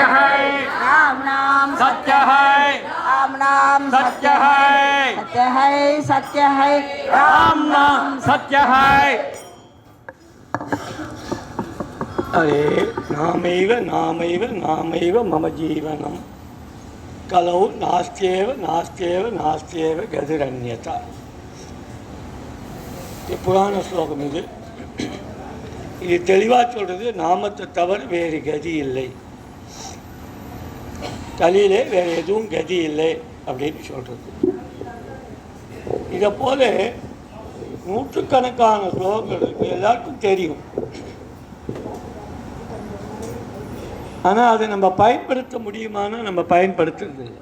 सत्य है, राम नाम सत्य है, राम नाम सत्य है, सत्य है सत्य है राम नाम सत्य है। अरे नामैव नामैव नामैव मम जीवनम कलौ नास्त्येव नास्त्येव नास्त्येव गतिरन्यथा. இது புராண ஸ்லோகம். இது தெளிவாக சொல்கிறது, நாமத்தை தவிர வேறு கதி இல்லை, கலியிலே வேறு எதுவும் கதி இல்லை அப்படின்னு சொல்கிறது. இதை போல நூற்றுக்கணக்கான ஸ்லோகங்கள் இருக்குது, எல்லாருக்கும் தெரியும். ஆனால் அதை நம்ம பயன்படுத்த முடியுமானா நம்ம பயன்படுத்துறது இல்லை.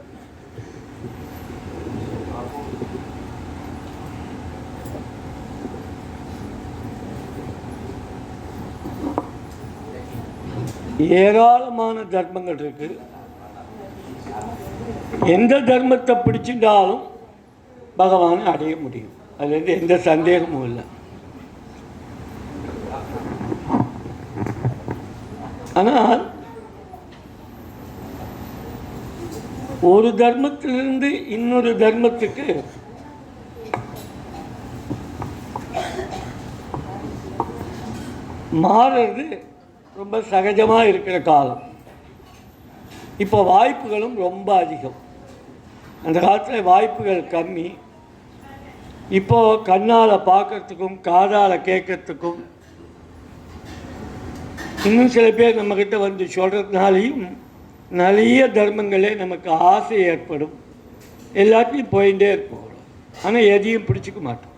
ஏராளமான தர்மங்கள் இருக்கு. எந்த தர்மத்தை பிடிச்சிட்டாலும் பகவானை அடைய முடியும், அதுலேருந்து எந்த சந்தேகமும் இல்லை. ஆனால் ஒரு தர்மத்திலிருந்து இன்னொரு தர்மத்துக்கு மாறுறது ரொம்ப சகஜமாக இருக்கிற காலம். இப்போ வாய்ப்புகளும் ரொம்ப அதிகம். அந்த காலத்தில் வாய்ப்புகள் கம்மி. இப்போது கண்ணால் பார்க்கறதுக்கும் காதால் கேட்கறதுக்கும் இன்னும் சில பேர் நம்மக்கிட்ட வந்து சொல்கிறதுனாலையும் நிறைய தர்மங்களே நமக்கு ஆசை ஏற்படும். எல்லாத்தையும் போயிட்டே இருப்போம், ஆனால் எதையும் பிடிச்சிக்க மாட்டோம்.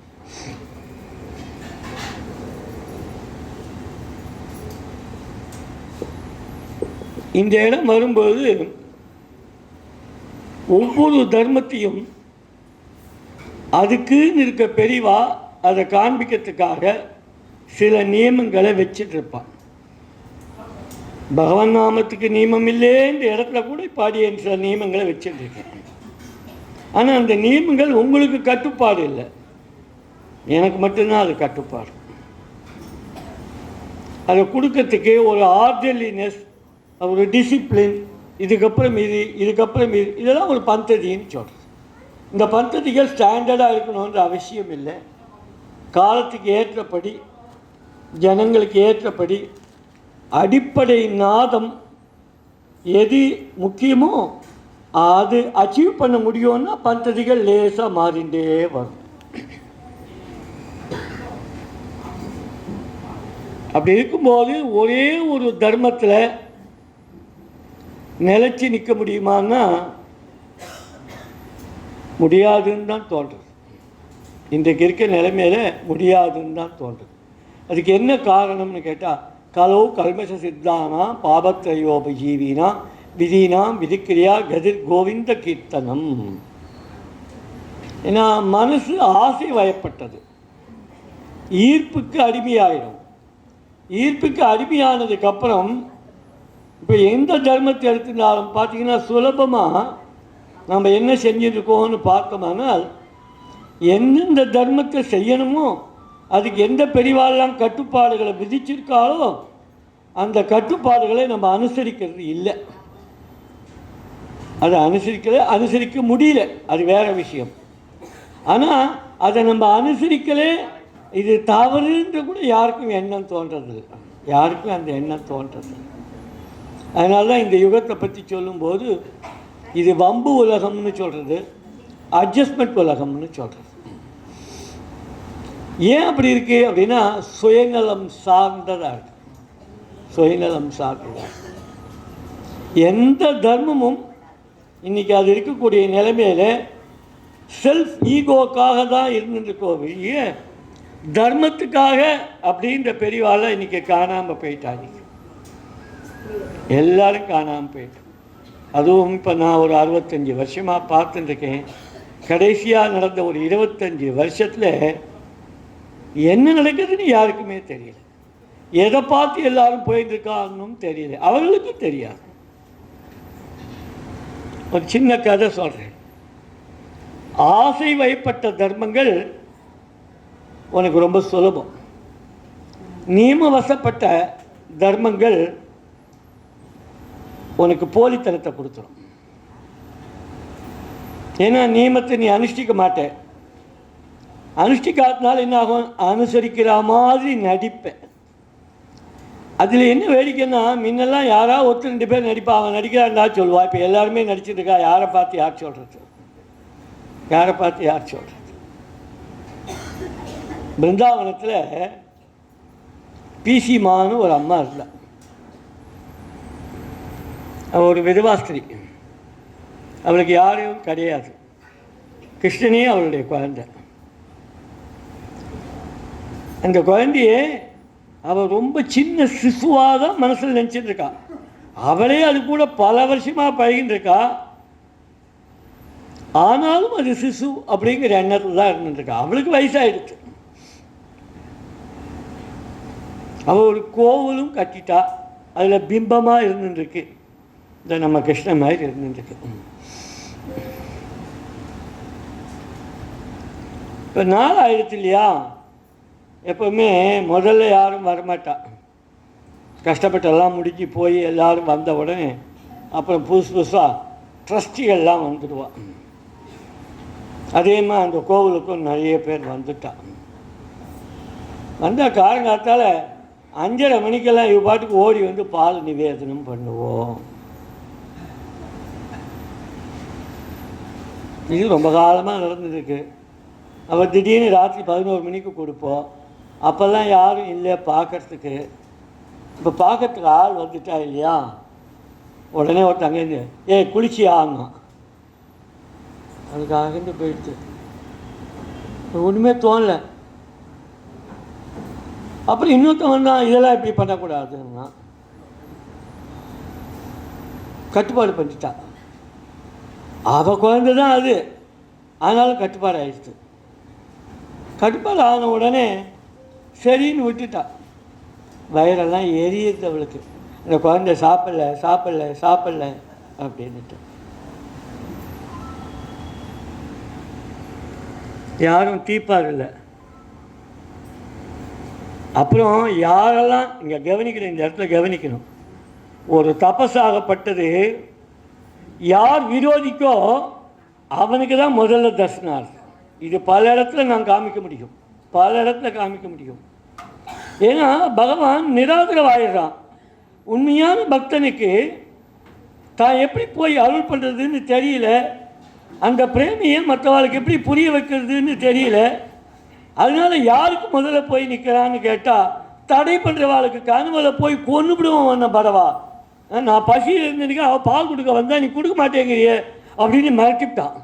இந்த இடம் வரும்போது ஒவ்வொரு தர்மத்தையும் அதுக்குன்னு இருக்க பெரிவா அதை காண்பிக்கிறதுக்காக சில நியமங்களை வச்சிட்ருப்பான். பகவான் நாமத்துக்கு நியமம் இல்லைன்ற இடத்துல கூட பாடிய சில நியமங்களை வச்சுருக்கேன். ஆனால் அந்த நியமங்கள் உங்களுக்கு கட்டுப்பாடு இல்லை, எனக்கு மட்டும்தான் அது கட்டுப்பாடு. அதை கொடுக்கறதுக்கு ஒரு ஆர்டர்லினஸ், ஒரு டிசிப்ளின், இதுக்கப்புறம் இது இதெல்லாம் ஒரு பந்ததின்னு சொல்கிறது. இந்த பந்ததிகள் ஸ்டாண்டர்டாக இருக்கணுன்ற அவசியம் இல்லை. காலத்துக்கு ஏற்றபடி, ஜனங்களுக்கு ஏற்றபடி அடிப்படை நாதம் எது முக்கியமோ அது அச்சீவ் பண்ண முடியும்னா பந்ததிகள் லேசாக மாறிண்டே வரும். அப்படி இருக்கும்போது ஒரே ஒரு தர்மத்தில் நிலைச்சி நிற்க முடியுமான்னா முடியாதுன்னு தான் தோன்றுறது. இன்றைக்கு இருக்க நிலைமையில முடியாதுன்னு தான் தோன்றுறது. அதுக்கு என்ன காரணம்னு கேட்டால், கலோ கல்மஷ சித்தானா பாபத்ரயோபஜீவினா விதினாம் விதிக்கிரியா கதிர் கோவிந்த கீர்த்தனம். ஏன்னா மனசு ஆசை வயப்பட்டது, ஈர்ப்புக்கு அடிமையாயிடும். ஈர்ப்புக்கு அடிமையானதுக்கப்புறம் இப்போ எந்த தர்மத்தை எடுத்துனாலும் பார்த்தீங்கன்னா சுலபமாக நம்ம என்ன செஞ்சுருக்கோம்னு பார்த்தோம்னால், எந்தெந்த தர்மத்தை செய்யணுமோ அதுக்கு எந்த பெரிவாரெல்லாம் கட்டுப்பாடுகளை விதிச்சிருக்காளோ அந்த கட்டுப்பாடுகளை நம்ம அனுசரிக்கிறது இல்லை. அதை அனுசரிக்க முடியல, அது வேறு விஷயம். ஆனால் அதை நம்ம அனுசரிக்கலே, இது தவறுன்ற கூட யாருக்கும் எண்ணம் தோன்றது, யாருக்கும் அந்த எண்ணம் தோன்றது. அதனால தான் இந்த யுகத்தை பற்றி சொல்லும்போது இது வம்பு உலகம்னு சொல்கிறது, அட்ஜஸ்ட்மெண்ட் உலகம்னு சொல்கிறது. ஏன் அப்படி இருக்குது அப்படின்னா சுயநலம் சார்ந்ததாக இருக்குது. சுயநலம் சார்ந்ததாக எந்த தர்மமும் இன்றைக்கி அது இருக்கக்கூடிய நிலைமையில் செல்ஃப் ஈகோக்காக தான் இருந்துருக்கோவிய தர்மத்துக்காக அப்படின்ற பெரியவாள் இன்றைக்கி காணாமல் போயிட்டாங்க. எல்லாரும் காணாமல் போயிட்டோம். அதுவும் இப்போ நான் ஒரு 65 வருஷமாக பார்த்துட்டுருக்கேன். கடைசியாக நடந்த ஒரு 25 வருஷத்தில் என்ன நடக்குதுன்னு யாருக்குமே தெரியல. எதை பார்த்து எல்லாரும் போயிட்டுருக்கான்னு தெரியல, அவர்களுக்கும் தெரியாது. ஒரு சின்ன கதை சொல்கிறேன். ஆசை வயப்பட்ட தர்மங்கள் உனக்கு ரொம்ப சுலபம். நியமவசப்பட்ட தர்மங்கள் உனக்கு போலித்தனத்தை கொடுத்துரும். ஏன்னா நியமத்தை நீ அனுஷ்டிக்க மாட்டே. அனுஷ்டிக்காதனால என்ன ஆகும்? அனுசரிக்கிற மாதிரி நடிப்பேன். அதில் என்ன வேடிக்கைன்னா, முன்னெல்லாம் யாராவது ஒருத்தர் 2 பேர் நடிப்பா, அவன் நடிக்கிறான்டா சொல்லுவா. இப்போ எல்லாருமே நடிச்சுட்டு இருக்கா. யாரை பார்த்து யார் சொல்கிறது? யாரை பார்த்து யார் சொல்கிறது? பிருந்தாவனத்தில் பிசி மான்னு ஒரு அம்மா இருந்தா. அவள் ஒரு விதவாஸ்திரி. அவளுக்கு யாரையும் கிடையாது. கிருஷ்ணனே அவளுடைய குழந்தை. அந்த குழந்தையே அவள் ரொம்ப சின்ன சிசுவாக தான் மனசில் நினச்சிட்டு இருக்கா. அவளே அது கூட பல வருஷமாக பழகின்னு இருக்கா. ஆனாலும் அது சிசு அப்படிங்கிற எண்ணத்தில் தான் இருந்துருக்கா. அவளுக்கு வயசாகிடுச்சு. அவள் ஒரு கோவிலும் கட்டிட்டா. அதில் பிம்பமாக இருந்துருக்கு. இந்த நம்ம கிருஷ்ணன் மாதிரி இருந்துருக்கு. இப்போ நாள் ஆயிடுச்சு இல்லையா? எப்போவுமே முதல்ல யாரும் வரமாட்டா. கஷ்டப்பட்டெல்லாம் முடிஞ்சு போய் எல்லோரும் வந்த உடனே அப்புறம் புதுசாக ட்ரஸ்டிகள்லாம் வந்துடுவான். அதே மாதிரி அந்த கோவிலுக்கும் நிறைய பேர் வந்துட்டா. வந்தால் காலங்காத்தால் 5:30 மணிக்கெல்லாம் இவ பாட்டுக்கு ஓடி வந்து பால் நிவேதனம் பண்ணுவோம். இது ரொம்ப காலமாக நடந்துருக்கு. அவள் திடீர்னு ராத்திரி 11 மணிக்கு கொடுப்போம். அப்போல்லாம் யாரும் இல்லை பார்க்கறதுக்கு. இப்போ பார்க்கறதுக்கு ஆள் வந்துட்டா இல்லையா? உடனே ஒருத்தங்க குளிச்சு ஆகணும். அதுக்கு அகந்து போயிடுச்சு. ஒன்றுமே தோணலை. அப்புறம் இன்னொருத்தவன் தான் இதெல்லாம் இப்படி பண்ணக்கூடாதுன்னா கட்டுப்பாடு பண்ணிட்டா. அவள் குழந்தை தான் அது. ஆனாலும் கட்டுப்பாடு ஆயிடுச்சு. கட்டுப்பாடு ஆன உடனே சரின்னு விட்டுட்டா. வயிறெல்லாம் எரியுது அவளுக்கு. அந்த குழந்தை சாப்பிடல சாப்பிடல சாப்பிடல அப்படின்ட்டு. யாரும் தீப்பார் இல்லை. அப்புறம் யாரெல்லாம் இங்கே கவனிக்கணும், இந்த இடத்துல கவனிக்கணும். ஒரு தபஸாகப்பட்டது யார் விரோதிக்கோ அவனுக்கு தான் முதல்ல தர்சனம். இது பல இடத்துல நான் காமிக்க முடியும், பல இடத்துல காமிக்க முடியும். ஏன்னா பகவான் நிராதரவாயிடுறான். உண்மையான பக்தனுக்கு தான் எப்படி போய் அருள் பண்ணுறதுன்னு தெரியல. அந்த பிரேமியை மற்றவர்களுக்கு எப்படி புரிய வைக்கிறதுன்னு தெரியல. அதனால் யாருக்கு முதல்ல போய் நிற்கிறான்னு கேட்டால் தடை பண்ணுறவாளுக்கு கனவுல போய் கொண்டு விடுவோம். ஒன்ன பரவா, நான் பசியில் இருந்ததுக்கு அவள் பால் கொடுக்க வந்தால் நீ கொடுக்க மாட்டேங்கிறியே அப்படின்னு மிரட்டிவிட்டான்.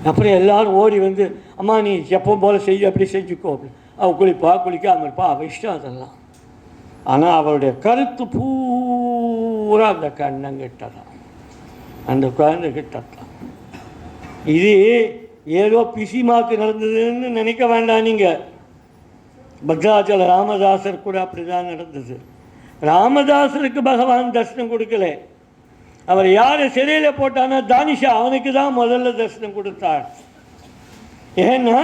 அப்புறம் எல்லோரும் ஓடி வந்து, அம்மா நீ எப்பவும் போல் செய்ய அப்படி செஞ்சுக்கோ அப்படி. அவள் குளிப்பா குளிக்காமல் இருப்பா, அவள் இஷ்டம் அதெல்லாம். ஆனால் அவளுடைய கருத்து பூரா அந்த கண்ணங்கிட்ட தான், அந்த குழந்தைகிட்ட தான். இது ஏதோ பிசிமாக்கு நடந்ததுன்னு நினைக்க வேண்டாம் நீங்கள். பத்ராச்சல ராமதாசர் கூட அப்படி தான் நடந்தது. ராமதாசருக்கு பகவான் தரிசனம் கொடுக்கல. அவர் யாரை சிறையில் போட்டானா தானிஷா, அவனுக்கு தான் முதல்ல தரிசனம் கொடுத்தார். ஏன்னா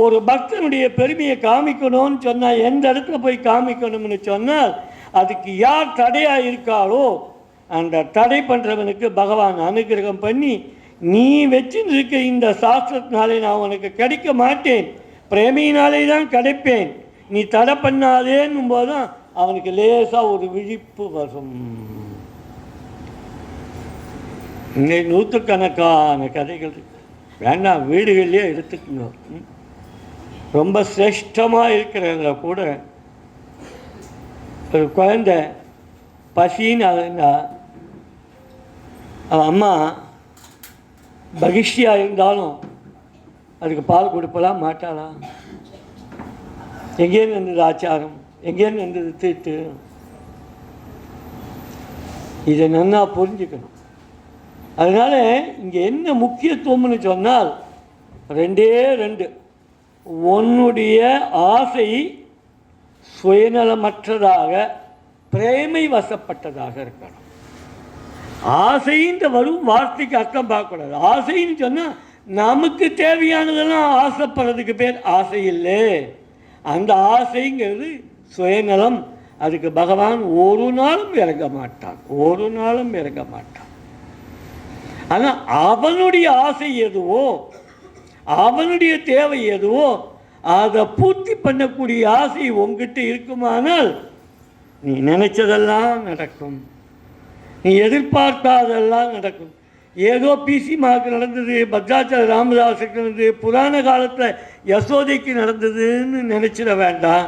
ஒரு பக்தனுடைய பெருமையை காமிக்கணும்னு சொன்னால், எந்த இடத்துல போய் காமிக்கணும்னு சொன்னால் அதுக்கு யார் தடையாக இருக்காளோ அந்த தடை பண்ணுறவனுக்கு பகவான் அனுகிரகம் பண்ணி, நீ வச்சுன்னு இருக்க இந்த சாஸ்திரத்தினாலே நான் உனக்கு கிடைக்க மாட்டேன், பிரேமையினாலே தான் கிடைப்பேன், நீ தடை பண்ணாதேன்னும் போது தான் அவனுக்கு லேசாக ஒரு விழிப்பு வரும். இங்கே நூற்றுக்கணக்கான கதைகள் இருக்கு. வேண்டாம், வீடுகள்லேயே எடுத்துக்கணும். ரொம்ப சிரேஷ்டமாக இருக்கிறதுல கூட ஒரு குழந்தை பசின்னு அதுன்னா அவன் அம்மா பகிஷ்டியாக இருந்தாலும் அதுக்கு பால் கொடுப்பலாம் மாட்டாளா? எங்கேருந்து இருந்தது ஆச்சாரம், எங்கேருந்து இருந்தது தீட்டு? இதை நன்னா புரிஞ்சுக்கணும். அதனால் இங்கே என்ன முக்கியத்துவம்னு சொன்னால் 2 உன்னுடைய ஆசை சுயநலமற்றதாக பிரேமை வசப்பட்டதாக இருக்கணும். ஆசைன்ற வரும் வார்த்தைக்கு அர்த்தம் பார்க்கக்கூடாது. ஆசைன்னு சொன்னால் நமக்கு தேவையானதெல்லாம் ஆசைப்படுறதுக்கு பேர் ஆசை இல்லை. அந்த ஆசைங்கிறது சுயநலம், அதுக்கு பகவான் ஒரு நாளும் இறங்க மாட்டான், ஒரு நாளும் இறங்க மாட்டான். ஆனால் அவனுடைய ஆசை எதுவோ, அவனுடைய தேவை எதுவோ அதை பூர்த்தி பண்ணக்கூடிய ஆசை உங்ககிட்ட இருக்குமானால் நீ நினைச்சதெல்லாம் நடக்கும், நீ எதிர்பார்க்காதெல்லாம் நடக்கும். ஏதோ பிசி மாவுக்கு நடந்தது, பத்ராச்சார ராமதாஸுக்கு நடந்தது, புராண காலத்தில் யசோதைக்கு நடந்ததுன்னு நினச்சிட வேண்டாம்.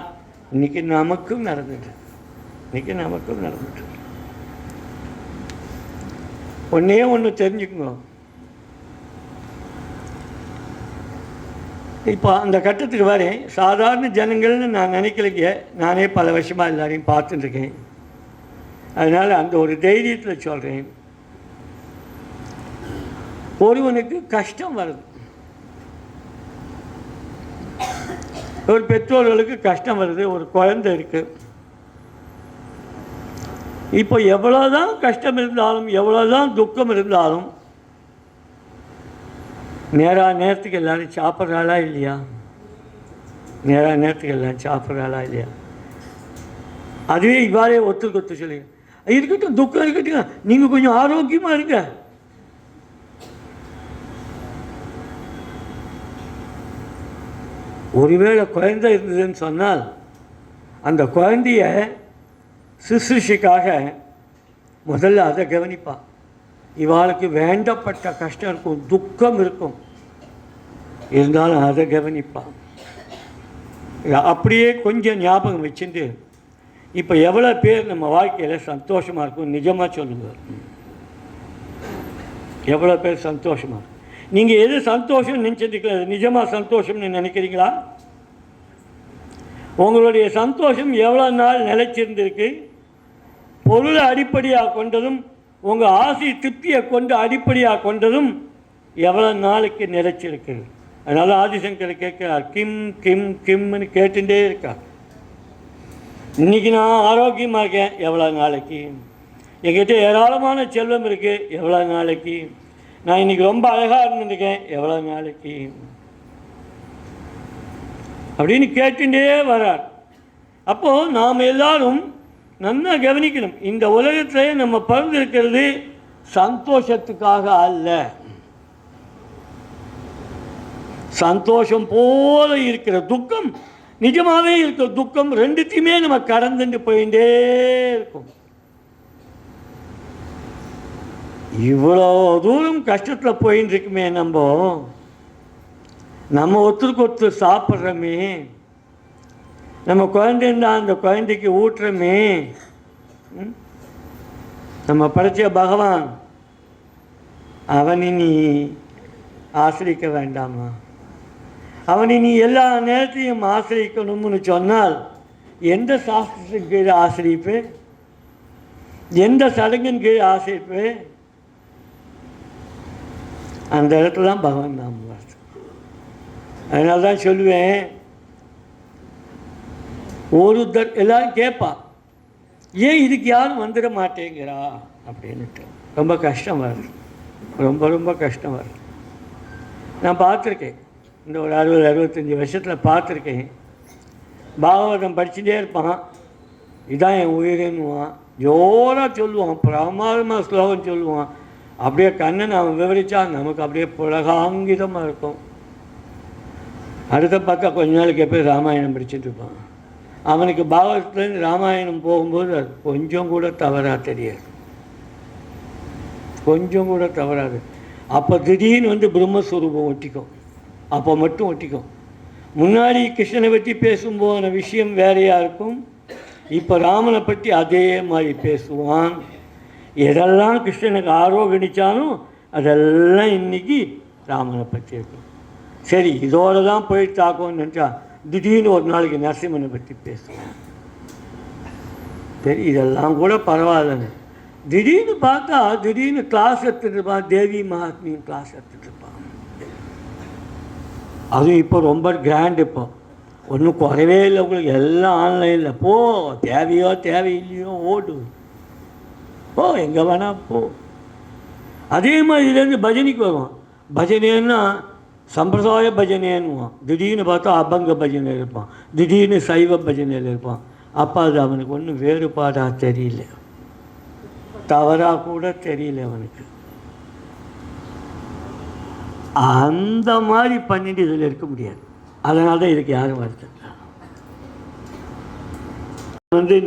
இன்னைக்கு நமக்கும் நடந்துட்டு, இன்னைக்கு நமக்கும் நடந்துட்டு. ஒன்றே ஒன்று தெரிஞ்சுக்கோங்க, இப்போ அந்த கட்டத்துக்கு வரேன். சாதாரண ஜனங்கள்னு நான் நினைக்கலைங்க, நானே பல வருஷமாக எல்லாரையும் பார்த்துட்டுருக்கேன். அதனால் அந்த ஒரு தைரியத்தில் சொல்கிறேன். ஒருவனுக்கு கஷ்டம் வருது, ஒரு பெற்றோர்களுக்கு கஷ்டம் வருது, ஒரு குழந்தை இருக்குது. இப்போ எவ்வளோதான் கஷ்டம் இருந்தாலும், எவ்வளோதான் துக்கம் இருந்தாலும் நேரத்துக்கு எல்லாரும் சாப்பிட்றாளா இல்லையா? நேரத்துக்கு எல்லாம் சாப்பிட்றாளா இல்லையா? அதுவே இவ்வாறே ஒத்துக்கு சொல்லுங்க, இருக்கட்டும் துக்கம் இருக்கட்டும், நீங்கள் கொஞ்சம் ஆரோக்கியமாக இருங்க. ஒருவேளை குழந்தை இருந்ததுன்னு சொன்னால் அந்த குழந்தைய சுசுஷிக்காக முதல்ல அதை கவனிப்பான். இவாளுக்கு வேண்டப்பட்ட கஷ்டம் இருக்கும், துக்கம் இருக்கும், இருந்தாலும் அதை கவனிப்பான். அப்படியே கொஞ்சம் ஞாபகம் வச்சுட்டு இப்போ எவ்வளோ பேர் நம்ம வாழ்க்கையில் சந்தோஷமாக இருக்கும்? நிஜமாக சொல்லுங்கள், எவ்வளோ பேர் சந்தோஷமாக? நீங்கள் எது சந்தோஷம் நினச்சிருக்கீங்களா? நிஜமாக சந்தோஷம்னு நினைக்கிறீங்களா? உங்களுடைய சந்தோஷம் எவ்வளோ நாள் நிலைச்சிருந்திருக்கு? பொருளை அடிப்படையாக கொண்டதும் உங்கள் ஆசை திருப்தியை கொண்டு அடிப்படையாக கொண்டதும் எவ்வளோ நாளைக்கு நிலைச்சிருக்கு? அதனால் ஆதிசங்கர் கேட்கிறார், கிம் கிம் கிம்னு கேட்டுட்டே இருக்கார். இன்றைக்கி நான் ஆரோக்கியமாக இருக்கேன், எவ்வளோ நாளைக்கு? என்கிட்ட ஏராளமான செல்வம் இருக்குது, எவ்வளோ நாளைக்கு? நான் இன்றைக்கி ரொம்ப அழகாக இருந்துருக்கேன், எவ்வளோ நாளைக்கு? அப்படின்னு கேட்டுட்டே வரார். அப்போது நாம் எல்லாரும் நல்லா கவனிக்கணும், இந்த உலகத்தில் நம்ம பிறந்திருக்கிறது சந்தோஷத்துக்காக அல்ல. சந்தோஷம் போல இருக்கிற துக்கம், நிஜமாகவே இருக்கிற துக்கம், ரெண்டுத்தையுமே நம்ம கடந்துட்டு போயிட்டே இருக்கும். இவ்வளோ தூரம் கஷ்டத்தில் போயின்னு இருக்குமே, நம்ம ஒருத்தருக்கு ஒருத்தர் சாப்பிட்றோமே, நம்ம குழந்தைன்னா அந்த குழந்தைக்கு ஊட்டுறோமே, நம்ம படைச்ச பகவான் அவனை நீ ஆசிரிக்க வேண்டாமா? அவனை நீ எல்லா நேரத்தையும் ஆசிரியக்கணும்னு சொன்னால் எந்த சாஸ்திரத்தின் கீழே ஆசிரிப்பு? எந்த சடங்கின் கீழே ஆசிரிப்பு? அந்த இடத்துல தான் பகவான் நாம் வருது. அதனால தான் சொல்லுவேன், ஒருத்தர் எல்லாரும் கேட்பா, ஏன் இதுக்கு யாரும் வந்துட மாட்டேங்கிறா அப்படின்ட்டு. ரொம்ப கஷ்டம் வருது, ரொம்ப ரொம்ப கஷ்டம் வருது. நான் பார்த்துருக்கேன், இந்த ஒரு 60-65 வருஷத்தில் பார்த்துருக்கேன். பாகவதம் படிச்சுட்டே இருப்பான், இதான் என் உயிரின்னுவான், ஜோராக சொல்லுவான், பிரமாதமாக ஸ்லோகம் சொல்லுவான். அப்படியே கண்ணன் அவன் விவரித்தா நமக்கு அப்படியே புலகாங்கிதமாக இருக்கும். அடுத்த பார்த்தா கொஞ்ச நாளைக்கு எப்போ ராமாயணம் படிச்சுட்டு இருப்பான். அவனுக்கு பாகவதத்துலேருந்து ராமாயணம் போகும்போது அது கொஞ்சம் கூட தவறாக தெரியாது, கொஞ்சம் கூட தவறாது. அப்போ திடீர்னு பிரம்மஸ்வரூபம் ஒட்டிக்கும், அப்போ மட்டும் ஒட்டிக்கும். முன்னாடி கிருஷ்ணனை பற்றி பேசும்போன விஷயம் வேறையாக இருக்கும், இப்போ ராமனை பற்றி அதே மாதிரி பேசுவான். எதெல்லாம் கிருஷ்ணனுக்கு ஆரோகணித்தாலும் அதெல்லாம் இன்றைக்கி ராமனை பற்றி இருக்கும். சரி, இதோடு தான் போயிட்டு தாக்கணும்னு நினச்சா திடீர்னு ஒரு நாளைக்கு நரசிம்மனை பற்றி பேசுவான். சரி, இதெல்லாம் கூட பரவாயில்லைங்க. திடீர்னு பார்த்தா திடீர்னு கிளாஸ் எடுத்துகிட்ருப்பான், தேவி மகாத்மியும் கிளாஸ் எடுத்துகிட்ருப்பான். அதுவும் இப்போ ரொம்ப கிராண்ட், இப்போ ஒன்றும் குறைவே இல்லை உங்களுக்கு, எல்லாம் ஆன்லைனில். போ, தேவையோ தேவையில்லையோ ஓடு, போ, எங்கே வேணா போ. அதே மாதிரி இதுலேருந்து பஜனைக்கு வருவான். பஜனைன்னா சம்பிரதாய பஜனைன்னுவான். திடீர்னு பார்த்தா அபங்க பஜனையில் இருப்பான், திடீர்னு சைவ பஜனையில் இருப்பான். அப்போ அது அவனுக்கு ஒன்றும் வேறுபாடாக தெரியல, தவறாக கூட தெரியல அவனுக்கு. அந்த மாதிரி பண்ணிட்டு இதில் இருக்க முடியாது. அதனால தான் இதுக்கு யாரும் வருது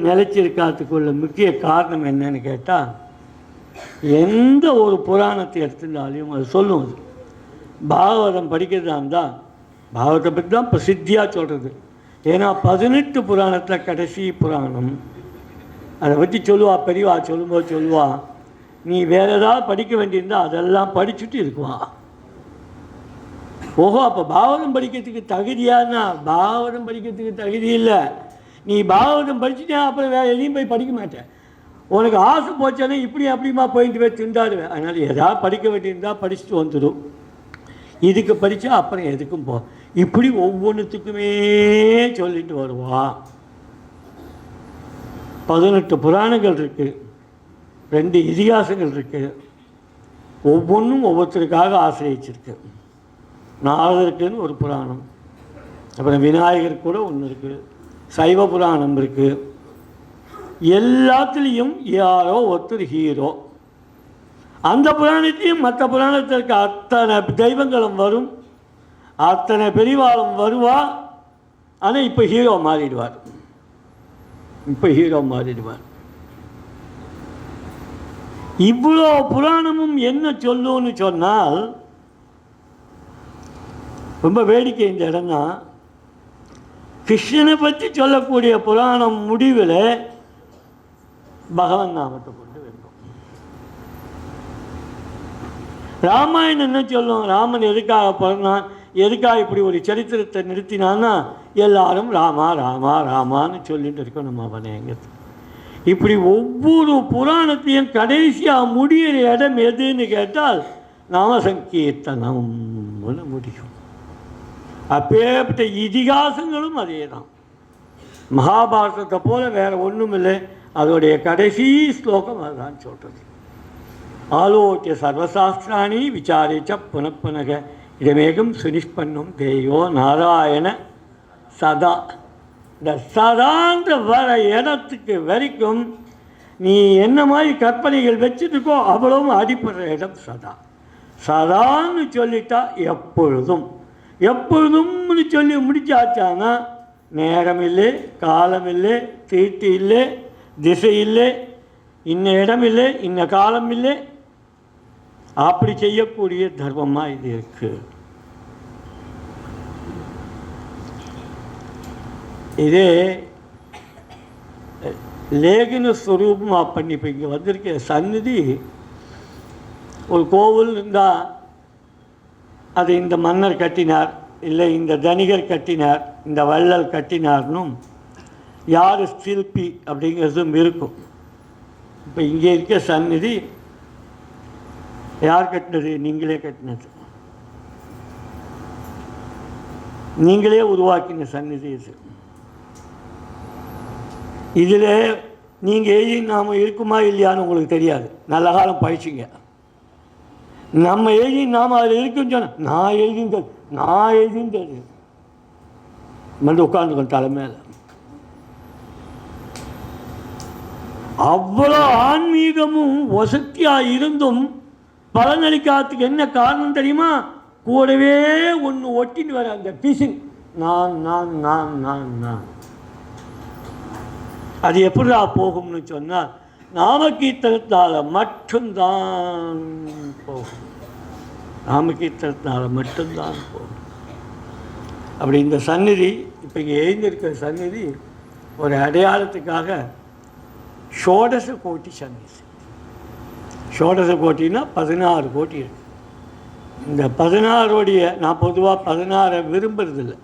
நிலைச்சிருக்காதுக்குள்ள முக்கிய காரணம் என்னன்னு கேட்டால், எந்த ஒரு புராணத்தை எடுத்துட்டாலையும் அது சொல்லும். அது பாகவதம் படிக்கிறதா இருந்தால் பாகவத்தை பற்றி தான் பிரசித்தியாக சொல்கிறது. ஏன்னா 18 புராணத்தில் கடைசி புராணம். அதை பற்றி சொல்லுவா, பெரியவா சொல்லும்போது சொல்லுவா, நீ வேறு ஏதாவது படிக்க வேண்டியிருந்தால் அதெல்லாம் படிச்சுட்டு இருக்குவா. ஓஹோ, அப்போ பாகவதம் படிக்கிறதுக்கு தகுதியானா? பாகவதம் படிக்கிறதுக்கு தகுதி இல்லை. நீ பாகவதம் படிச்சுட்டேன், அப்புறம் வேறு எதையும் போய் படிக்க மாட்டேன். உனக்கு ஆசை போச்சானே இப்படி அப்படிமா போயிட்டு போய் திண்டாடுவேன். அதனால் எதாவது படிக்க வேண்டியிருந்தால் படிச்சுட்டு வந்துடும். இதுக்கு படித்தா அப்புறம் எதுக்கும் போ. இப்படி ஒவ்வொன்றுத்துக்குமே சொல்லிட்டு வருவா. 18 புராணங்கள் இருக்குது, 2 இதிகாசங்கள் இருக்குது. ஒவ்வொன்றும் ஒவ்வொருத்தருக்காக ஆசிரியச்சிருக்கு. நாரதருக்குன்னு ஒரு புராணம், அப்புறம் விநாயகர் கூட ஒன்று இருக்குது, சைவ புராணம் இருக்குது. எல்லாத்துலேயும் யாரோ ஒருத்தர் ஹீரோ. அந்த புராணத்தையும் மற்ற புராணத்திற்கு அத்தனை தெய்வங்களும் வரும், அத்தனை பெரிவாளும் வருவா. ஆனால் இப்போ ஹீரோ மாறிடுவார். இவ்வளோ புராணமும் என்ன சொல்லுன்னு சொன்னால், ரொம்ப வேடிக்கை இந்த இடம் தான். கிருஷ்ணனை பற்றி சொல்லக்கூடிய புராணம் முடிவில் பகவன் நாமத்தை கொண்டு வேண்டும். ராமாயணம் என்ன சொல்லும்? ராமன் எதுக்காக பிறந்தான், எதுக்காக இப்படி ஒரு சரித்திரத்தை நிறுத்தினான்னா, எல்லாரும் ராமா ராமா ராமான்னு சொல்லிட்டு இருக்கோம் நம்ம அவனேங்கிறது. இப்படி ஒவ்வொரு புராணத்தையும் கடைசியாக முடிகிற இடம் எதுன்னு கேட்டால் நாமசங்கீர்த்தனம்னு முடியும். அப்பேற்பட்ட இதிகாசங்களும் அதே தான். மகாபாரதத்தை போல வேறு ஒன்றும் இல்லை. அதோடைய கடைசி ஸ்லோகம் அதுதான் சொல்கிறது. ஆலோக்கிய சர்வசாஸ்திராணி விசாரிச்ச புனப்புனக இடமேகம் சுனிஷ்பன்னும் தேயோ நாராயண சதா. இந்த சதான்ற வர இடத்துக்கு வரைக்கும் நீ என்ன மாதிரி கற்பனைகள் வச்சுருக்கோ அவ்வளவும் அடிப்படுற இடம் சதா. சதான்னு சொல்லிட்டா எப்பொழுதும், எப்பொழுதும்னு சொல்லி முடிச்சாச்சானா நேரம் இல்லை, காலம் இல்லை, தீட்டு இல்லை, திசை இல்லை, இன்ன இடம் இல்லை, இன்ன காலம் இல்லை. அப்படி செய்யக்கூடிய தர்மமாக இது இருக்கு. இதே லேகின ஸ்வரூபமாக பண்ணி இப்போ இங்கே வந்திருக்க சந்நிதி. ஒரு கோவில் இருந்தால் அது இந்த மன்னர் கட்டினார், இல்லை இந்த தனிகர் கட்டினார், இந்த வள்ளல் கட்டினார்னும் யார் சிற்பி அப்படிங்கிறதும் இருக்கும். இப்போ இங்கே இருக்க சந்நிதி யார் கட்டினது? நீங்களே கட்டினது, நீங்களே உருவாக்கின சந்நிதி இது. இதில் நீங்கள் எழுதி நாம் இருக்குமா இல்லையான்னு உங்களுக்கு தெரியாது. நல்ல காலம் பயிற்சிங்க. நம்ம எழுதி நாம் அதில் இருக்குன்னு சொன்ன நான் எழுதின்றது வந்து உட்காந்துக்கணும் தலைமையில். அவ்வளோ ஆன்மீகமும் வசதியாக இருந்தும் பலனளிக்காததுக்கு என்ன காரணம் தெரியுமா? கூடவே ஒன்று ஒட்டின்னு வர அந்த பிசின் நான் நான் நான் நான் நான். அது எப்படிடா போகும்னு சொன்னால் நாமகீர்த்தனத்தால் மட்டும்தான் போகும். நாமகீர்த்தனத்தால் மட்டும்தான் போகும். அப்படி இந்த சந்நிதி இப்போ இங்கே எழுந்திருக்கிற சந்நிதி ஒரு அடையாளத்துக்காக ஷோடச கோட்டி சந்நிதி. ஷோடச கோட்டின்னா 16 கோட்டி இருக்குது. இந்த 16 நான் பொதுவாக 16 விரும்புறதில்லை.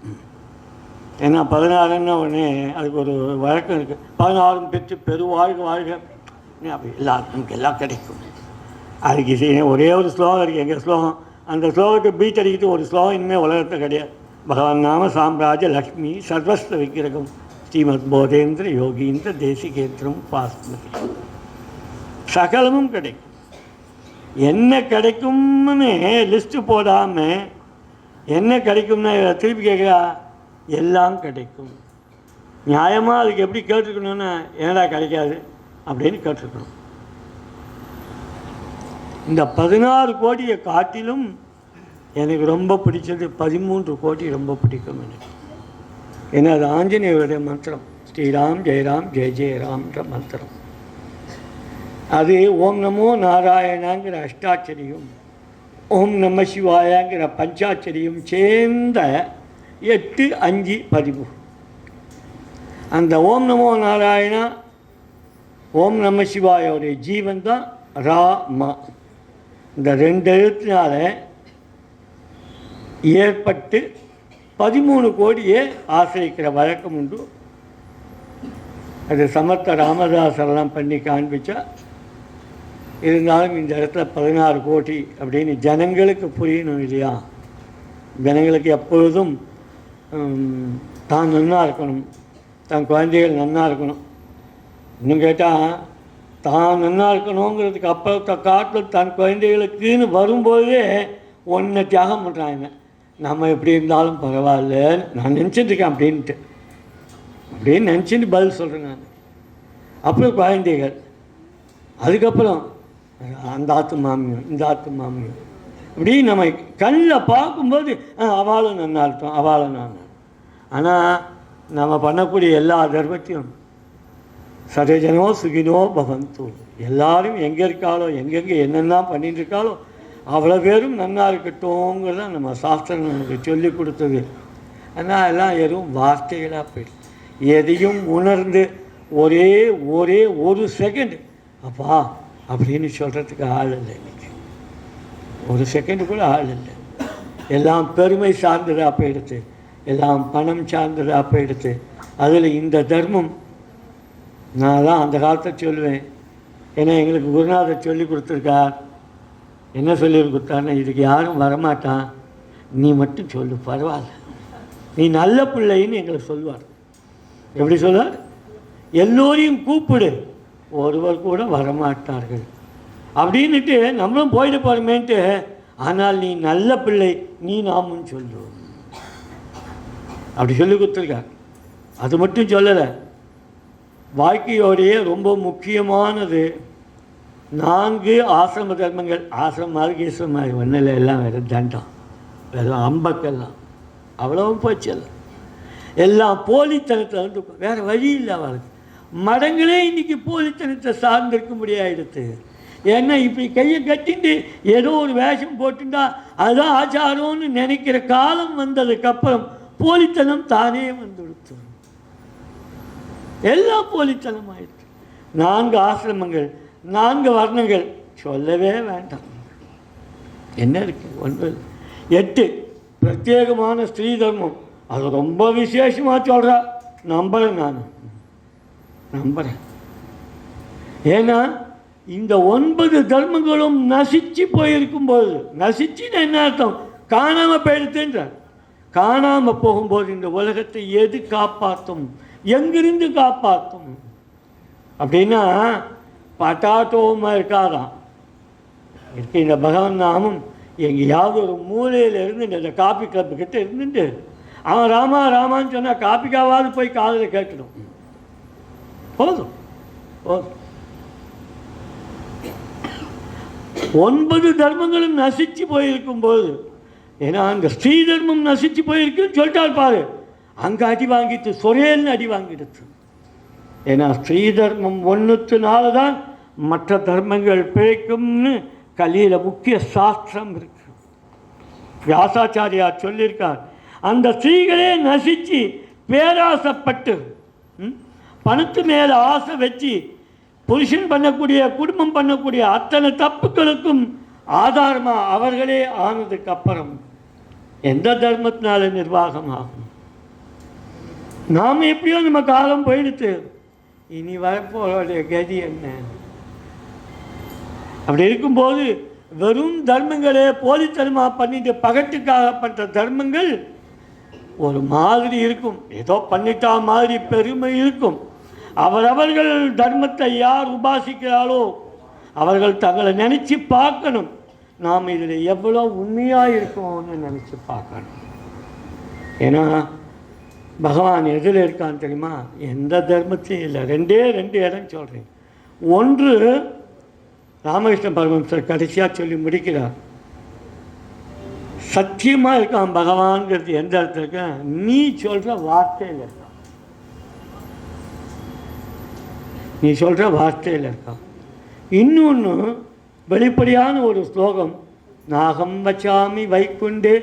ஏன்னா 16ன்னா உடனே அதுக்கு ஒரு வழக்கம் இருக்குது. 16 பெற்று பெருவாழ்க வாழ்க அப்படி நமக்கு எல்லாம் கிடைக்கும். அதுக்கு ஒரே ஒரு ஸ்லோகம் இருக்குது, எங்கள் ஸ்லோகம். அந்த ஸ்லோகத்தை பீட் அடிக்கிட்டு ஒரு ஸ்லோகம் இனிமேல் உலகத்தில் கிடையாது. பகவான் நாம சாம்ராஜ லக்ஷ்மி சர்வஸ்த விக்கிரகம் ஸ்ரீமத் போதேந்திர யோகீந்திர தேசிகேந்திரம் பாஸ்மதி. சகலமும் கிடைக்கும். என்ன கிடைக்கும்னு லிஸ்ட்டு போடாமல் என்ன கிடைக்கும்னா திருப்பி கேட்குறா, எல்லாம் கிடைக்கும். நியாயமாக அதுக்கு எப்படி கேட்டுருக்கணும்னா என்னடா கிடைக்காது அப்படின்னு கேட்டிருக்கணும். இந்த 16 கோடியை காட்டிலும் எனக்கு ரொம்ப பிடிச்சது 13 கோடி ரொம்ப பிடிக்கும் எனக்கு. ஏன்னா அது ஆஞ்சநேயருடைய மந்திரம், ஸ்ரீராம் ஜெயராம் ஜெய ஜெயராம்ன்ற மந்திரம். அது ஓம் நமோ நாராயணாங்கிற அஷ்டாட்சரியும் ஓம் நம சிவாயாங்கிற பஞ்சாட்சரியும் சேர்ந்த 8, 5, 13. அந்த ஓம் நமோ நாராயணா ஓம் நம சிவாயோடைய ஜீவன் தான் ராமா. இந்த 2 எழுத்தினால ஏற்பட்டு 13 கோடியே ஆசிரிக்கிற வழக்கம் உண்டு. அது சமர்த்த ராமதாசரெல்லாம் பண்ணி காண்பிச்சா. இருந்தாலும் இந்த இடத்துல 16 கோடி அப்படின்னு ஜனங்களுக்கு புரியணும் இல்லையா? ஜனங்களுக்கு எப்பொழுதும் தான் நன்னா இருக்கணும், தன் குழந்தைகள் நன்னா இருக்கணும். இன்னும் கேட்டால் தான் நன்னா இருக்கணுங்கிறதுக்கு அப்புறத்தை காட்டில் தன் குழந்தைகளுக்குன்னு வரும்போதே ஒன்றை தியாகம் பண்ணுறாங்க. நம்ம எப்படி இருந்தாலும் பரவாயில்ல, நான் நினச்சிட்ருக்கேன் அப்படின்னு நினச்சிட்டு பதில் சொல்கிறேன் நான். அப்புறம் குழந்தைகள், அதுக்கப்புறம் அந்த ஆத்து மாமியம், இந்த ஆத்து மாமியம், இப்படி நம்ம கண்ணில் பார்க்கும்போது அவளும் நன்னா இருக்கும், அவளும் நான். ஆனால் நம்ம பண்ணக்கூடிய எல்லா தர்மத்தையும் சர்வஜனோ சுகினோ பவந்து, எல்லாரும் எங்கே இருக்காளோ எங்கெங்கே என்னென்ன பண்ணிட்டு இருக்காளோ அவ்வளோ பேரும் நன்னா இருக்கட்டும்ங்கிறத நம்ம சாஸ்திரம் நமக்கு சொல்லி கொடுத்தது. ஆனால் எல்லாம் எதுவும் வார்த்தைகளாக போயிடுது. எதையும் உணர்ந்து ஒரே ஒரு செகண்ட் அப்பா அப்படின்னு சொல்கிறதுக்கு ஆள் இல்லை. இன்றைக்கி ஒரு செகண்டு கூட ஆள் இல்லை. எல்லாம் பெருமை சார்ந்ததாக போயிடுது, எல்லாம் பணம் சார்ந்ததாக போயிடுது. அதில் இந்த தர்மம் நான் தான் அந்த காலத்தை சொல்லுவேன். ஏன்னா எங்களுக்கு குருநாதர் சொல்லி கொடுத்துருக்கார். என்ன சொல்லி கொடுத்தாருன்னா, இதுக்கு யாரும் வரமாட்டான், நீ மட்டும் சொல்லு, பரவாயில்ல, நீ நல்ல பிள்ளைன்னு எங்களை சொல்லுவார். எப்படி சொல்லுவார்? எல்லோரையும் கூப்பிடு, ஒருவர் கூட வரமாட்டார்கள் அப்படின்ட்டு நம்மளும் போயிட்டு போகிறோமேன்ட்டு. ஆனால் நீ நல்ல பிள்ளை, நீ நாமும் சொல்லு அப்படி சொல்லி கொடுத்துருக்கார். அது மட்டும் சொல்லலை, வாழ்க்கையோடைய ரொம்ப முக்கியமானது 4 ஆசிரம தர்மங்கள். ஆசிரம ஆரோக்கியஸ்வரம் ஒன்றில் எல்லாம் வேறு தண்டம், வேறு அம்பக்கெல்லாம் அவ்வளவும் போச்சு. எல்லாம் போலித்தனத்தில் வந்து வேறு வழி இல்லை அவளுக்கு. மடங்களே இன்றைக்கி போலித்தனத்தை சார்ந்திருக்க முடியாயிடுது. ஏன்னா இப்படி கையை கட்டிட்டு ஏதோ ஒரு வேஷம் போட்டுட்டா அதுதான் ஆச்சாரம்னு நினைக்கிற காலம் வந்ததுக்கப்புறம் போலித்தனம் தானே வந்து கொடுத்து எல்லாம் போலித்தனம் ஆயிடுச்சு. 4 ஆசிரமங்கள், 4 வர்ணங்கள், சொல்லவே வேண்டாம். என்ன இருக்கு? 9, 8 பிரத்யேகமான ஸ்ரீ தர்மம். அது ரொம்ப விசேஷமாக சொல்கிறா. நம்புகிறேன், நான் நம்புகிறேன். ஏன்னா இந்த 9 தர்மங்களும் நசிச்சு போயிருக்கும்போது, நசிச்சுன்னு என்ன அர்த்தம்? காணாமல் போயிடுதுன்றார். காணாமல் போகும்போது இந்த உலகத்தை எது காப்பாற்றும்? எங்கிருந்து காப்பாற்றும்? அப்படின்னா பட்டாட்டோமாக இருக்காதான் இருக்கு. இந்த பகவான் நாமம் எங்கேயாவது ஒரு மூலையில் இருந்து இந்த காப்பி கிளப்பு கிட்ட இருந்துட்டு அவன் ராமா ராமான்னு சொன்னால் காப்பிக்காவது போய் காதில் கேட்கணும். போதும் போதும். 9 தர்மங்களும் நசிச்சு போயிருக்கும்போது, ஏன்னா அங்கே ஸ்ரீ தர்மம் நசிச்சு போயிருக்குன்னு சொல்லிட்டால் பாரு, அங்கே அடி வாங்கிட்டு சொரேல்னு அடி வாங்கிடுச்சு. ஏன்னா ஸ்ரீ தர்மம் ஒன்றுத்துனால தான் மற்ற தர்மங்கள் பிழைக்கும்னு கலியில் முக்கிய சாஸ்திரம் இருக்கு. வியாசாச்சாரியார் சொல்லியிருக்கார். அந்த ஸ்ரீகளே நசிச்சு பேராசைப்பட்டு பணத்து மேலே ஆசை வச்சு புருஷன் பண்ணக்கூடிய, குடும்பம் பண்ணக்கூடிய அத்தனை தப்புக்களுக்கும் ஆதாரமாக அவர்களே ஆனதுக்கு அப்புறம் எந்த தர்மத்தினால நிர்வாகம் ஆகும்? நாம் எப்படியோ நம்ம காலம் போயிடுத்து, இனி வரப்போடைய கதி என்ன? அப்படி இருக்கும்போது வெறும் தர்மங்களே போலித்தனமாக பண்ணிட்டு பகட்டுக்காகப்பட்ட தர்மங்கள் ஒரு மாதிரி இருக்கும், ஏதோ பண்ணிட்டா மாதிரி பெருமை இருக்கும். அவரவர்கள் தர்மத்தை யார் உபாசிக்கிறாளோ அவர்கள் தங்களை நினச்சி பார்க்கணும், நாம் இதில் எவ்வளோ உண்மையாக இருக்கோம்னு நினச்சி பார்க்கணும். ஏன்னா பகவான் எதில் இருக்கான்னு தெரியுமா? எந்த தர்மத்தையும் இல்லை. ரெண்டு இடம் சொல்கிறேன். ஒன்று ராமகிருஷ்ண பரமஹம்சர் கடைசியாக சொல்லி முடிக்கிறார். சத்தியமாக இருக்கான் பகவான்கிறது எந்த இடத்துல இருக்க? நீ சொல்கிற வார்த்தையில் இருக்கான். நீ சொல்கிற வார்த்தையில் இருக்கான். இன்னொன்று வெளிப்படையான ஒரு ஸ்லோகம், நாகம் வச்சாமி வைக்குண்டே